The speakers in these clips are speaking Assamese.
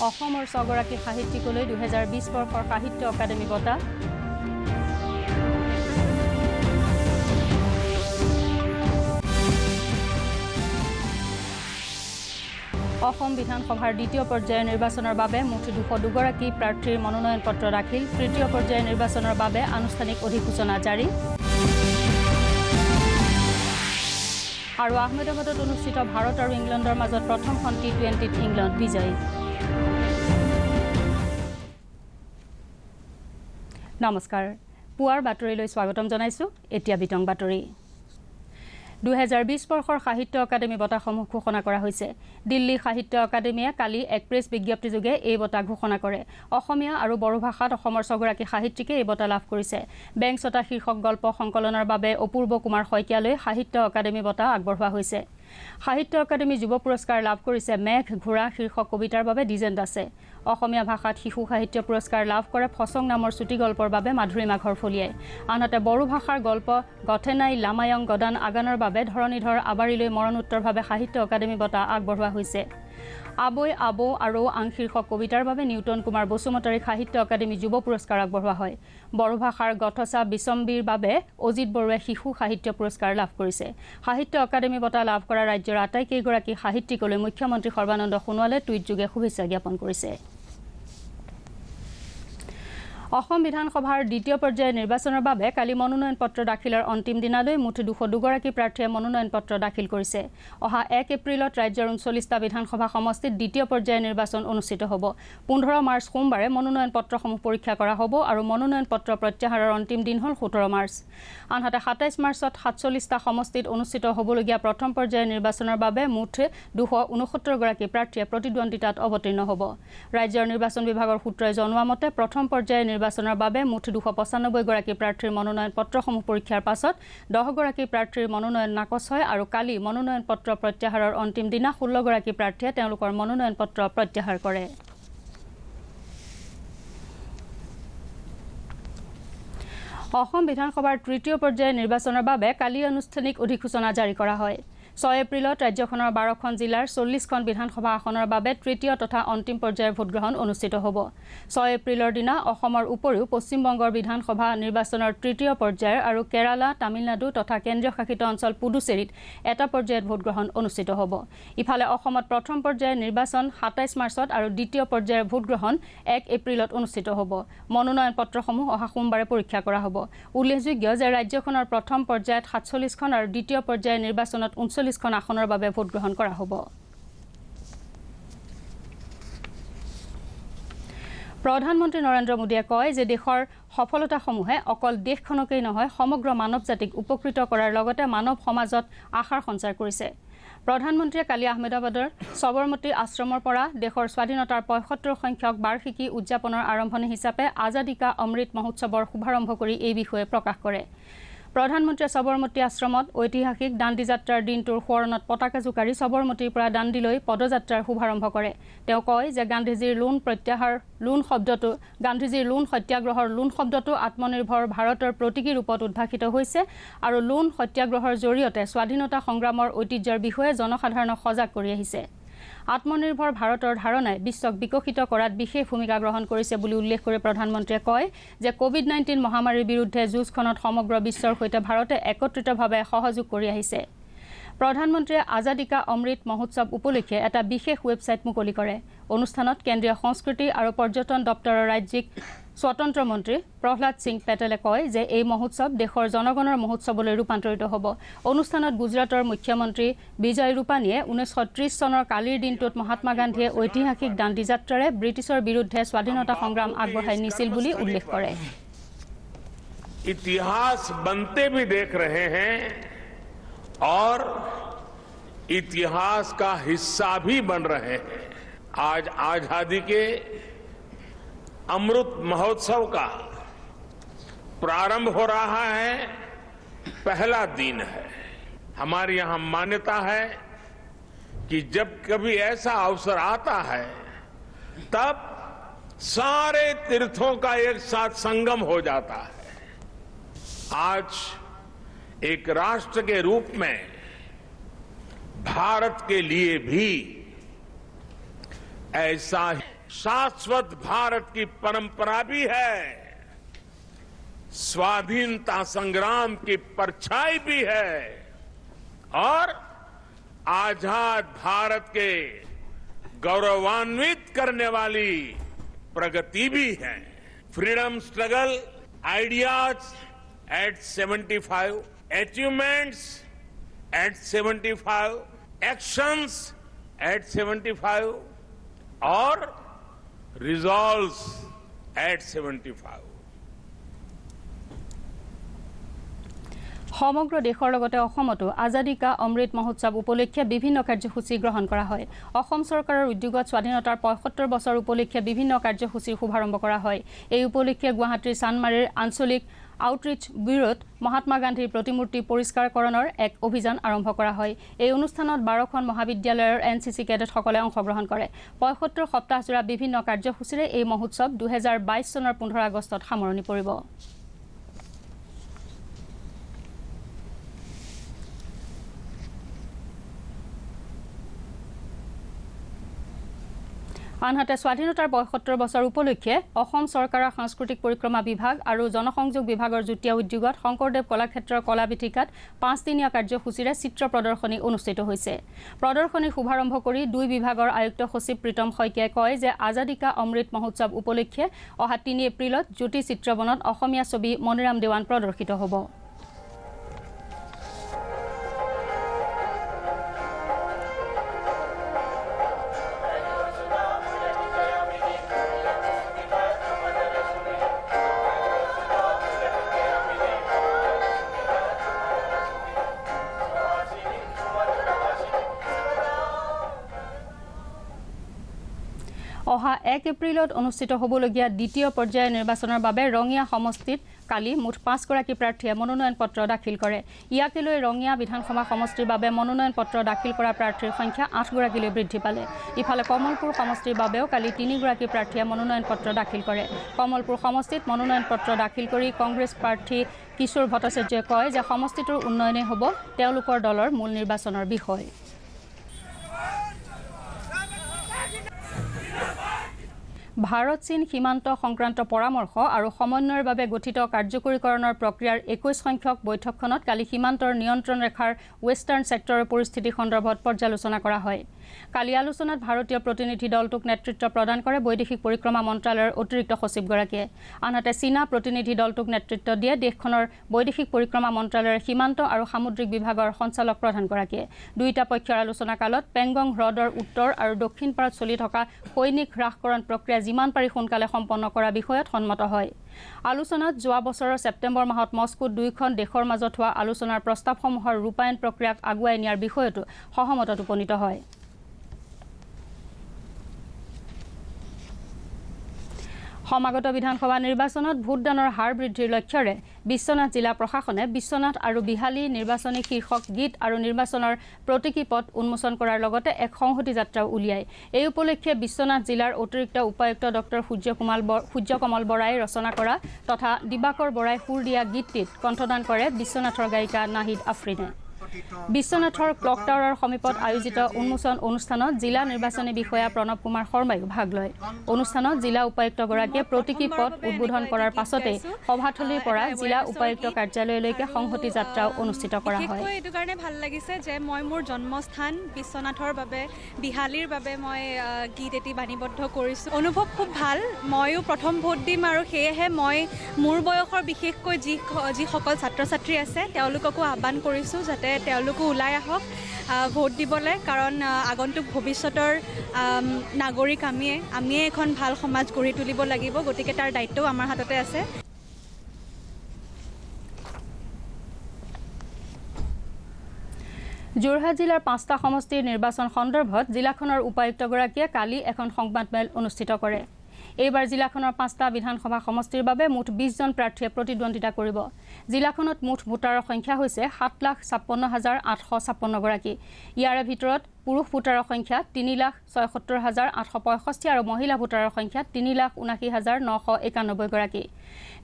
অসমৰ ছগৰাকী সাহিত্যিকলৈ 2020 বৰ্ষৰ সাহিত্য অকাডেমী বঁটা। অসম বিধানসভাৰ দ্বিতীয় পৰ্যায়ৰ নিৰ্বাচনৰ বাবে মুঠ 202 গৰাকী প্ৰাৰ্থীৰ মনোনয়ন পত্ৰ দাখিল। তৃতীয় পৰ্যায়ৰ নিৰ্বাচনৰ বাবে আনুষ্ঠানিক অধিসূচনা জাৰি। আৰু আহমেদাবাদত অনুষ্ঠিত ভাৰত আৰু ইংলেণ্ডৰ মাজত প্ৰথমখন টি20ত ইংলেণ্ড বিজয়ী। নমস্কাৰ, পুৱাৰ বাতৰিলৈ স্বাগতম জনাইছো। এতিয়া বিতং বাতৰি। 2020 বৰ্ষৰ সাহিত্য অকাডেমী বঁটাসমূহ ঘোষণা কৰা হৈছে। দিল্লী সাহিত্য অকাডেমীয়ে কালি এক প্ৰেছ বিজ্ঞপ্তিযোগে এই বঁটা ঘোষণা কৰে। অসমীয়া আৰু বড়ো ভাষাত অসমৰ ছগৰাকী সাহিত্যিকে এই বঁটা লাভ কৰিছে। বেংচতা শীৰ্ষক গল্প সংকলনৰ বাবে অপূৰ্ব কুমাৰ শইকীয়ালৈ সাহিত্য অকাডেমী বঁটা আগবঢ়োৱা হৈছে। সাহিত্য অকাডেমী যুৱ পুৰস্কাৰ লাভ কৰিছে মেঘ ঘোঁৰা শীৰ্ষক কবিতাৰ বাবে দ্বিজেন দাসে। অসমীয়া ভাষাত শিশু সাহিত্য পুৰস্কাৰ লাভ কৰে ফচং নামৰ চুটি গল্পৰ বাবে মাধুৰীমা ঘৰফলিয়াই। আনহাতে বড়ো ভাষাৰ গল্প গথেনাই লামায়ং গদান আগানৰ বাবে ধৰণীধৰ আবাৰীলৈ মৰণোত্তৰভাৱে সাহিত্য অকাডেমী বঁটা আগবঢ়োৱা হৈছে। আবৈ আবৌ আৰু আং শীৰ্ষক কবিতাৰ বাবে নিউটন কুমাৰ বসুমতাৰীক সাহিত্য অকাডেমী যুৱ পুৰস্কাৰ আগবঢ়োৱা হয়। বড়ো ভাষাৰ গথচা বিচম্বীৰ বাবে অজিত বৰুৱাই শিশু সাহিত্য পুৰস্কাৰ লাভ কৰিছে। সাহিত্য অকাডেমী বঁটা লাভ কৰা ৰাজ্যৰ আটাইকেইগৰাকী সাহিত্যিকলৈ মুখ্যমন্ত্ৰী সৰ্বানন্দ সোণোৱালে টুইটযোগে শুভেচ্ছা জ্ঞাপন কৰিছে। অসম বিধানসভাৰ দ্বিতীয় পৰ্যায়ৰ নিৰ্বাচনৰ বাবে কালি মনোনয়ন পত্ৰ দাখিলৰ অন্তিম দিনালৈ মুঠ 202 গৰাকী প্ৰাৰ্থীয়ে মনোনয়ন পত্ৰ দাখিল কৰিছে। অহা 1 এপ্ৰিলত ৰাজ্যৰ 39টা বিধানসভা সমষ্টিত দ্বিতীয় পৰ্যায়ৰ নিৰ্বাচন অনুষ্ঠিত হ'ব। 15 মাৰ্চ সোমবাৰে মনোনয়ন পত্ৰসমূহ পৰীক্ষা কৰা হ'ব আৰু মনোনয়ন পত্ৰ প্ৰত্যাহাৰৰ অন্তিম দিন হ'ল 17 মাৰ্চ। আনহাতে 27 মাৰ্চত 47টা সমষ্টিত অনুষ্ঠিত হ'বলগীয়া প্ৰথম পৰ্যায়ৰ নিৰ্বাচনৰ বাবে মুঠ 269 গৰাকী প্ৰাৰ্থীয়ে প্ৰতিদ্বন্দ্বিতাত অৱতীৰ্ণ হ'ব। ৰাজ্যৰ নিৰ্বাচন বিভাগৰ সূত্ৰই জনোৱা মতে প্ৰথম পৰ্যায়ৰ নিৰ্বাচনৰ বাবে মুঠ 295 গৰাকী প্ৰাৰ্থীৰ মনোনয়ন পত্ৰসমূহ পৰীক্ষাৰ পাছত 10 গৰাকী প্ৰাৰ্থীৰ মনোনয়ন নাকচ হয় আৰু কালি মনোনয়ন পত্ৰ প্ৰত্যাহাৰৰ অন্তিম দিনা 16 গৰাকী প্ৰাৰ্থীয়ে তেওঁলোকৰ মনোনয়ন পত্ৰ প্ৰত্যাহাৰ কৰে। অসম বিধানসভাৰ তৃতীয় পৰ্যায়ৰ নিৰ্বাচনৰ বাবে কালি আনুষ্ঠানিক অধিসূচনা জাৰি কৰা হয়। 6 এপ্ৰিলত ৰাজ্যখনৰ 12খন জিলাৰ 40খন বিধানসভা আসনৰ বাবে তৃতীয় তথা অন্তিম পৰ্যায়ৰ ভোটগ্ৰহণ অনুষ্ঠিত হ'ব। 6 এপ্ৰিলৰ দিনা অসমৰ উপৰিও পশ্চিমবংগৰ বিধানসভা নিৰ্বাচনৰ তৃতীয় পৰ্যায়ৰ আৰু কেৰালা তামিলনাডু তথা কেন্দ্ৰীয় শাসিত অঞ্চল পুডুচেৰীত এটা পৰ্যায়ত ভোটগ্ৰহণ অনুষ্ঠিত হ'ব। ইফালে অসমত প্ৰথম পৰ্যায়ৰ নিৰ্বাচন 27 মাৰ্চত আৰু দ্বিতীয় পৰ্যায়ৰ ভোটগ্ৰহণ 1 এপ্ৰিলত অনুষ্ঠিত হ'ব। মনোনয়ন পত্ৰসমূহ অহা সোমবাৰে পৰীক্ষা কৰা হ'ব। উল্লেখযোগ্য যে ৰাজ্যখনৰ প্ৰথম পৰ্যায়ত 47খন আৰু দ্বিতীয় পৰ্যায়ৰ নিৰ্বাচনত 39খন আসনৰ বাবে ভোটগ্ৰহণ কৰা হ'ব। প্ৰধানমন্ত্ৰী নৰেন্দ্ৰ মোদীয়ে কয় যে দেশৰ সফলতাসমূহে অকল দেশখনকেই নহয় সমগ্ৰ মানৱ জাতিক উপকৃত কৰাৰ লগতে মানৱ সমাজত আশাৰ সঞ্চাৰ কৰিছে। প্ৰধানমন্ত্ৰীয়ে কালি আহমেদাবাদৰ সবৰমতী আশ্ৰমৰ পৰা দেশৰ স্বাধীনতাৰ 75 সংখ্যক বাৰ্ষিকী উদযাপনৰ আৰম্ভণি হিচাপে আজাদী কা অমৃত মহোৎসৱৰ শুভাৰম্ভ কৰি এই বিষয়ে প্ৰকাশ কৰে। প্ৰধানমন্ত্ৰীয়ে সবৰমতী আশ্ৰমত ঐতিহাসিক দাণ্ডী যাত্ৰাৰ দিনটোৰ সোঁৱৰণত পতাকা জোকাৰি সবৰমতীৰ পৰা দাণ্ডীলৈ পদযাত্ৰাৰ শুভাৰম্ভ কৰে। তেওঁ কয় যে গান্ধীজীৰ লোণ সত্যাগ্ৰহৰ লোণ শব্দটো আত্মনিৰ্ভৰ ভাৰতৰ প্ৰতীকী ৰূপত উদ্ভাসিত হৈছে আৰু লোণ সত্যাগ্ৰহৰ জৰিয়তে স্বাধীনতা সংগ্ৰামৰ ঐতিহ্যৰ বিষয়ে জনসাধাৰণক সজাগ কৰি আহিছে। আত্মনিৰ্ভৰ ভাৰতৰ ধাৰণাই বিশ্বক বিকশিত কৰাত বিশেষ ভূমিকা গ্ৰহণ কৰিছে বুলি উল্লেখ কৰি প্ৰধানমন্ত্ৰীয়ে কয় যে কোভিড-19 মহামাৰীৰ বিৰুদ্ধে যুঁজখনত সমগ্ৰ বিশ্বৰ সৈতে ভাৰতে একত্ৰিতভাৱে সহযোগ কৰি আহিছে। প্ৰধানমন্ত্ৰীয়ে আজাদী কা অমৃত মহোৎসৱ উপলক্ষে এটা বিশেষ ৱেবছাইট মুকলি কৰে। অনুষ্ঠানত কেন্দ্ৰীয় সংস্কৃতি আৰু পৰ্যটন দপ্তৰৰ ৰাজ্যিক স্বতন্ত্ৰ মন্ত্ৰী প্ৰহ্লাদ সিং পেটেলে কয় যে এই মহোৎসৱ দেশৰ জনগণৰ মহোৎসৱলৈ ৰূপান্তৰিত হ'ব। অনুষ্ঠানত গুজৰাটৰ মুখ্যমন্ত্ৰী বিজয় ৰূপানীয়ে 1930 চনৰ কালিৰ দিনটোত মহাত্মা গান্ধীয়ে ঐতিহাসিক দাণ্ডী যাত্ৰাৰে ব্ৰিটিছৰ বিৰুদ্ধে স্বাধীনতা সংগ্ৰাম আগবঢ়াই নিছিল বুলি উল্লেখ কৰে। ইতিহাস बनते भी देख रहे हैं और इतिहास का हिस्सा भी बन रहे हैं। आज आजादी के अमृत महोत्सव का प्रारंभ हो रहा है। पहला दिन है। हमारे यहां मान्यता है कि जब कभी ऐसा अवसर आता है तब सारे तीर्थों का एक साथ संगम हो जाता है। आज एक राष्ट्र के रूप में भारत के लिए भी ऐसा शाश्वत भारत की परंपरा भी है, स्वाधीनता संग्राम की परछाई भी है और आजाद भारत के गौरवान्वित करने वाली प्रगति भी है। Freedom struggle ideas at 75, achievements at 75, actions at 75 और resolves at 75. সমগ্ৰ দেশৰ লগতে অসমতো আজাদী কা অমৃত মহোৎসৱ উপলক্ষে বিভিন্ন কাৰ্যসূচী গ্ৰহণ কৰা হয়। অসম চৰকাৰৰ উদ্যোগত স্বাধীনতাৰ ৭৫ বছৰ উপলক্ষে বিভিন্ন কাৰ্যসূচীৰ শুভাৰম্ভ কৰা হয়। এই উপলক্ষে গুৱাহাটীৰ চানমাৰীৰ আঞ্চলিক আউটৰিচ ব্যুৰোত মহাত্মা গান্ধীৰ প্ৰতিমূৰ্তি পৰিষ্কাৰকৰণৰ এক অভিযান আৰম্ভ কৰা হয়। এই অনুষ্ঠানত 12খন মহাবিদ্যালয়ৰ এনচিচি কেডেটসকলে অংশগ্ৰহণ কৰে। ৭৫ সপ্তাহজোৰা বিভিন্ন কাৰ্যসূচীৰে এই মহোৎসৱ 2022 চনৰ 15 আগষ্টত সামৰণি পৰিব। আনহাতে স্বাধীনতাৰ ৭৫ বছৰ উপলক্ষে অসম চৰকাৰৰ সাংস্কৃতিক পৰিক্ৰমা বিভাগ আৰু জনসংযোগ বিভাগৰ যুটীয়া উদ্যোগত শংকৰদেৱ কলাক্ষেত্ৰৰ কলাবিথিকাত 5 দিনীয়া কাৰ্যসূচীৰে চিত্ৰ প্ৰদৰ্শনী অনুষ্ঠিত হৈছে। প্ৰদৰ্শনী শুভাৰম্ভ কৰি 2 বিভাগৰ আয়ুক্ত সচিব প্ৰীতম শইকীয়াই কয় যে আজাদী কা অমৃত মহোৎসৱ উপলক্ষে অহা 3 এপ্ৰিলত জ্যোতি চিত্ৰবনত অসমীয়া ছবি মণিৰাম দেৱান প্ৰদৰ্শিত হ'ব। অহা 1 এপ্ৰিলত অনুষ্ঠিত হ'বলগীয়া দ্বিতীয় পৰ্যায়ৰ নিৰ্বাচনৰ বাবে ৰঙিয়া সমষ্টিত কালি মুঠ 5 গৰাকী প্ৰাৰ্থীয়ে মনোনয়ন পত্ৰ দাখিল কৰে। ইয়াকে লৈ ৰঙিয়া বিধানসভা সমষ্টিৰ বাবে মনোনয়ন পত্ৰ দাখিল কৰা প্ৰাৰ্থীৰ সংখ্যা 8 গৰাকীলৈ বৃদ্ধি পালে। ইফালে কমলপুৰ সমষ্টিৰ বাবেও কালি 3 গৰাকী প্ৰাৰ্থীয়ে মনোনয়ন পত্ৰ দাখিল কৰে। কমলপুৰ সমষ্টিত মনোনয়ন পত্ৰ দাখিল কৰি কংগ্ৰেছ প্ৰাৰ্থী কিশোৰ ভট্টাচাৰ্যই কয় যে সমষ্টিটোৰ উন্নয়নে হ'ব তেওঁলোকৰ দলৰ মূল নিৰ্বাচনৰ বিষয়। ভাৰত চীন সীমান্ত সংক্ৰান্ত পৰামৰ্শ আৰু সমন্বয়ৰ বাবে গঠিত কাৰ্যকৰীকৰণৰ প্ৰক্ৰিয়াৰ 21 সংখ্যক বৈঠকখনত কালি সীমান্তৰ নিয়ন্ত্ৰণ ৰেখাৰ ৱেষ্টাৰ্ণ ছেক্টৰৰ পৰিস্থিতি সন্দৰ্ভত পৰ্যালোচনা কৰা হয়। কালি আলোচনাত ভাৰতীয় প্ৰতিনিধি দলটোক নেতৃত্ব প্ৰদান কৰে বৈদেশিক পৰিক্ৰমা মন্ত্ৰালয়ৰ অতিৰিক্ত সচিবগৰাকীয়ে। আনহাতে চীনা প্ৰতিনিধি দলটোক নেতৃত্ব দিয়ে দেশখনৰ বৈদেশিক পৰিক্ৰমা মন্ত্ৰালয়ৰ সীমান্ত আৰু সামুদ্ৰিক বিভাগৰ সঞ্চালক প্ৰধানগৰাকীয়ে। দুয়োটা পক্ষৰ আলোচনা কালত পেংগং হ্ৰদৰ উত্তৰ আৰু দক্ষিণ পাৰত চলি থকা সৈনিক হ্ৰাসকৰণ প্ৰক্ৰিয়া যিমান পাৰি সোনকালে সম্পন্ন কৰা বিষয়ত সন্মত হয়। আলোচনাত যোৱা বছৰৰ ছেপ্টেম্বৰ মাহত মস্কোত দুয়োখন দেশৰ মাজত হোৱা আলোচনাৰ প্ৰস্তাৱসমূহৰ ৰূপায়ণ প্ৰক্ৰিয়াক আগুৱাই নিয়াৰ বিষয়তো সহমতত উপনীত হয়। সমাগত বিধানসভা নিৰ্বাচনত ভোটদানৰ হাৰ বৃদ্ধিৰ লক্ষ্যৰে বিশ্বনাথ জিলা প্ৰশাসনে বিশ্বনাথ আৰু বিহালী নিৰ্বাচনী শীৰ্ষক গীত আৰু নিৰ্বাচনৰ প্ৰতীকী পথ উন্মোচন কৰাৰ লগতে এক সংহতি যাত্ৰাও উলিয়ায়। এই উপলক্ষে বিশ্বনাথ জিলাৰ অতিৰিক্ত উপায়ুক্ত ডক্টৰ সূৰ্যকমল বৰাই ৰচনা কৰা তথা দিবাকৰ বৰাই সুৰ দিয়া গীতটিত কণ্ঠদান কৰে বিশ্বনাথৰ গায়িকা নাহিদ আফৰিনে। বিশ্বনাথৰ ক্লক টাৱাৰৰ সমীপত আয়োজিত উন্মোচন অনুষ্ঠানত জিলা নিৰ্বাচনী বিষয়া প্ৰণৱ কুমাৰ শৰ্মাইও ভাগ লয়। অনুষ্ঠানত জিলা উপায়ুক্তগৰাকীয়ে প্ৰতীকী পথ উদ্বোধন কৰাৰ পাছতে সভাথলীৰ পৰা জিলা উপায়ুক্ত কাৰ্যালয়লৈকে সংহতি যাত্ৰাও অনুষ্ঠিত কৰা হয়। এইটো কাৰণে ভাল লাগিছে যে মই মোৰ জন্মস্থান বিশ্বনাথৰ বাবে বিহালীৰ বাবে মই গীত এটি বাণীবদ্ধ কৰিছোঁ। অনুভৱ খুব ভাল। ময়ো প্ৰথম ভোট দিম আৰু সেয়েহে মই মোৰ বয়সৰ বিশেষকৈ যিসকল ছাত্ৰ ছাত্ৰী আছে তেওঁলোককো আহ্বান কৰিছোঁ যাতে তেওঁলোকো ওলাই আহক ভোট দিবলৈ, কাৰণ আগন্তুক ভৱিষ্যতৰ নাগৰিক আমিয়ে এখন ভাল সমাজ গঢ়ি তুলিব লাগিব, গতিকে তাৰ দায়িত্বও আমাৰ হাততে আছে। যোৰহাট জিলাৰ 5টা সমষ্টিৰ নিৰ্বাচন সন্দৰ্ভত জিলাখনৰ উপায়ুক্তগৰাকীয়ে কালি এখন সংবাদমেল অনুষ্ঠিত কৰে। এইবাৰ জিলাখনৰ 5টা বিধানসভা সমষ্টিৰ বাবে মুঠ 20 জন প্ৰাৰ্থীয়ে প্ৰতিদ্বন্দ্বিতা কৰিব। জিলাখনত মুঠ ভোটাৰৰ সংখ্যা হৈছে 7,56,856 গৰাকী। ইয়াৰে ভিতৰত পুৰুষ ভোটাৰৰ সংখ্যা 3,76,865 আৰু মহিলা ভোটাৰৰ সংখ্যা 3,79,991 গৰাকী।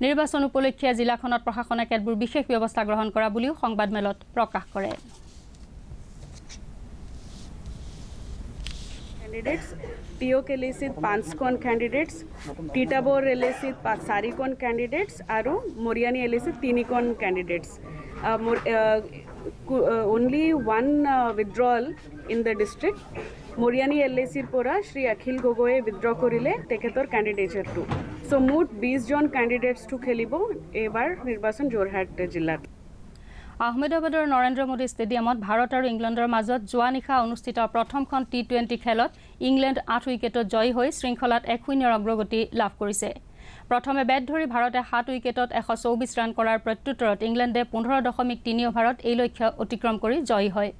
নিৰ্বাচন উপলক্ষে জিলাখনত প্ৰশাসনে কেতবোৰ বিশেষ ব্যৱস্থা গ্ৰহণ কৰা বুলিও সংবাদমেলত প্ৰকাশ কৰে। candidates, TO Kelesit 5 kon candidates, Titabor Elesit 4 kon candidates, aru Moriani Elesit 3 kon candidates. Only one withdrawal in the district. Moriani LACৰ পৰা শ্ৰী অখিল গগৈয়ে withdraw কৰিলে তেখেতৰ candidature-টো। So মুঠ 20 জন candidates-টো খেলিব এইবাৰ নিৰ্বাচন যোৰহাট জিলাত। আহমেদাবাদৰ নৰেন্দ্ৰ মোদী ষ্টেডিয়ামত ভাৰত আৰু ইংলেণ্ডৰ মাজত যোৱা নিশা অনুষ্ঠিত প্ৰথমখন T20 খেলত ইংলেণ্ড 8 উইকেটত জয়ী হৈ শৃংখলাত 1-0 অগ্ৰগতি লাভ কৰিছে। প্ৰথমে বেট ধৰি ভাৰতে 7 উইকেটত 124 ৰান কৰাৰ প্ৰত্যুত্তৰত ইংলেণ্ডে 15.3 অভাৰত এই লক্ষ্য অতিক্ৰম কৰি জয়ী হয়।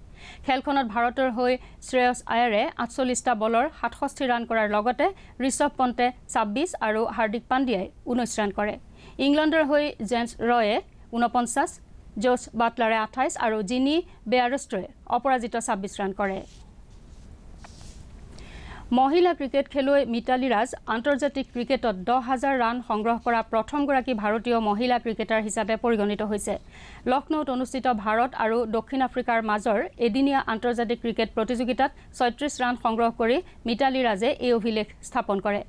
খেলখনত ভাৰতৰ হৈ শ্ৰেয়স আয়াৰে 48টা বলৰ 67 ৰান কৰাৰ লগতে ঋষভ পন্তে 26 আৰু হাৰ্দিক পাণ্ডিয়াই 19 ৰান কৰে। ইংলেণ্ডৰ হৈ জেমছ ৰয়ে 49, জোছ বাটলাৰে 28 আৰু জিনি বেয়াৰষ্ট্ৰয়ে অপৰাজিত 26 ৰান কৰে। মহিলা ক্ৰিকেট খেলুৱৈ মিতালী ৰাজ আন্তৰ্জাতিক ক্ৰিকেটত 10,000 ৰান সংগ্ৰহ কৰা প্ৰথমগৰাকী ভাৰতীয় মহিলা ক্ৰিকেটাৰ হিচাপে পৰিগণিত হৈছে। লক্ষ্ণৌত অনুষ্ঠিত ভাৰত আৰু দক্ষিণ আফ্ৰিকাৰ মাজৰ এদিনীয়া আন্তৰ্জাতিক ক্ৰিকেট প্ৰতিযোগিতাত 36 ৰান সংগ্ৰহ কৰি মিতালী ৰাজে এই অভিলেখ স্থাপন কৰে।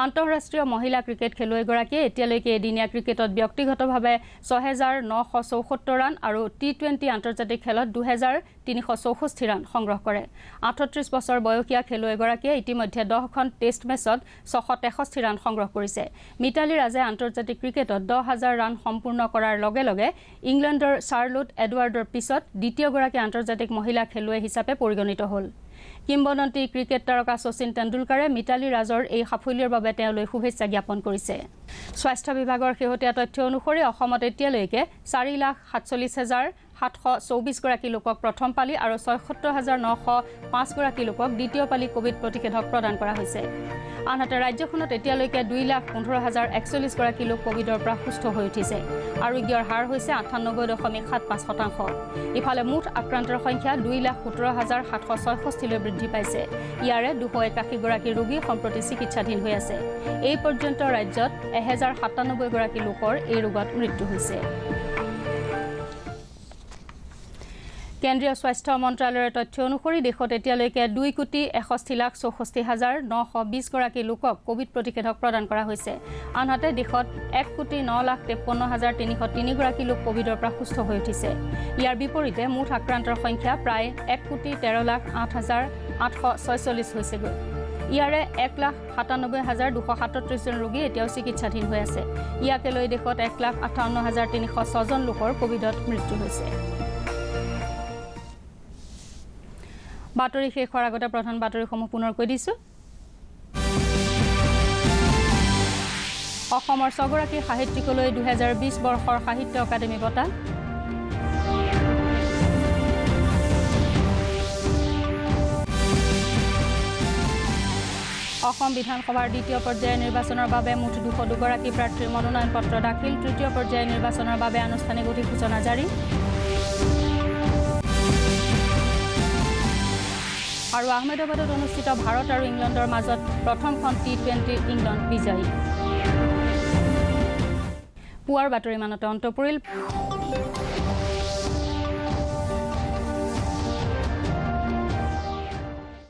আন্তঃৰাষ্ট্ৰীয় মহিলা ক্ৰিকেট খেলুৱৈগৰাকীয়ে এতিয়ালৈকে এদিনীয়া ক্ৰিকেটত ব্যক্তিগতভাৱে 6,974 ৰান আৰু T20 আন্তৰ্জাতিক খেলত 2,364 ৰান সংগ্ৰহ কৰে। 38 বছৰ বয়সীয়া খেলুৱৈগৰাকীয়ে ইতিমধ্যে 10খন টেষ্ট মেচত 663 ৰান সংগ্ৰহ কৰিছে। মিতালী ৰাজে আন্তৰ্জাতিক ক্ৰিকেটত 10,000 ৰান সম্পূৰ্ণ কৰাৰ লগে লগে ইংলেণ্ডৰ চাৰ্লোট এডৱাৰ্ডৰ পিছত দ্বিতীয়গৰাকী আন্তৰ্জাতিক মহিলা খেলুৱৈ হিচাপে পৰিগণিত হ'ল। কিংবদন্তি ক্ৰিকেট তাৰকা শচীন তেণ্ডুলকাৰে মিতালী ৰাজৰ এই সাফল্যৰ বাবে তেওঁলৈ শুভেচ্ছা জ্ঞাপন কৰিছে। স্বাস্থ্য বিভাগৰ শেহতীয়া তথ্য অনুসৰি অসমত এতিয়ালৈকে 4,47,724 গৰাকী লোকক প্ৰথম পালি আৰু 76,905 গৰাকী লোকক দ্বিতীয় পালি কোভিড প্ৰতিষেধক প্ৰদান কৰা হৈছে। আনহাতে ৰাজ্যখনত এতিয়ালৈকে 2,15,041 গৰাকী লোক কোভিডৰ পৰা সুস্থ হৈ উঠিছে। আৰোগ্যৰ হাৰ হৈছে 98.75%। ইফালে মুঠ আক্ৰান্তৰ সংখ্যা 2,17,766 লৈ বৃদ্ধি পাইছে। ইয়াৰে 281 গৰাকী ৰোগী সম্প্ৰতি চিকিৎসাধীন হৈ আছে। এই পৰ্যন্ত ৰাজ্যত 1,097 গৰাকী লোকৰ এই ৰোগত মৃত্যু হৈছে। কেন্দ্ৰীয় স্বাস্থ্য মন্ত্ৰালয়ৰ তথ্য অনুসৰি দেশত এতিয়ালৈকে 2,61,64,920 গৰাকী লোকক কোভিড প্ৰতিষেধক প্ৰদান কৰা হৈছে। আনহাতে দেশত 1,09,53,303 গৰাকী লোক কোভিডৰ পৰা সুস্থ হৈ উঠিছে। ইয়াৰ বিপৰীতে মুঠ আক্ৰান্তৰ সংখ্যা প্ৰায় 1,13,08,846 হৈছেগৈ। ইয়াৰে 1,97,237 জন ৰোগী এতিয়াও চিকিৎসাধীন হৈ আছে। ইয়াকে লৈ দেশত 1,58,306 জন লোকৰ কোভিডত মৃত্যু হৈছে। বাতৰি শেষ হোৱাৰ আগতে প্ৰধান বাতৰিসমূহ পুনৰ কৈ দিছো। অসমৰ 6 গৰাকী সাহিত্যিকলৈ 2020 বৰ্ষৰ সাহিত্য একাডেমী বঁটা। অসম বিধানসভাৰ দ্বিতীয় পৰ্যায়ৰ নিৰ্বাচনৰ বাবে মুঠ 202 গৰাকী প্ৰাৰ্থীৰ মনোনয়ন পত্ৰ দাখিল। তৃতীয় পৰ্যায়ৰ নিৰ্বাচনৰ বাবে আনুষ্ঠানিক অধিসূচনা জাৰি। আৰু আহমেদাবাদত অনুষ্ঠিত ভাৰত আৰু ইংলেণ্ডৰ মাজত প্ৰথমখন T20 ইংলেণ্ড বিজয়ী। পুৱাৰ বাতৰি মানতে অন্ত পৰিল।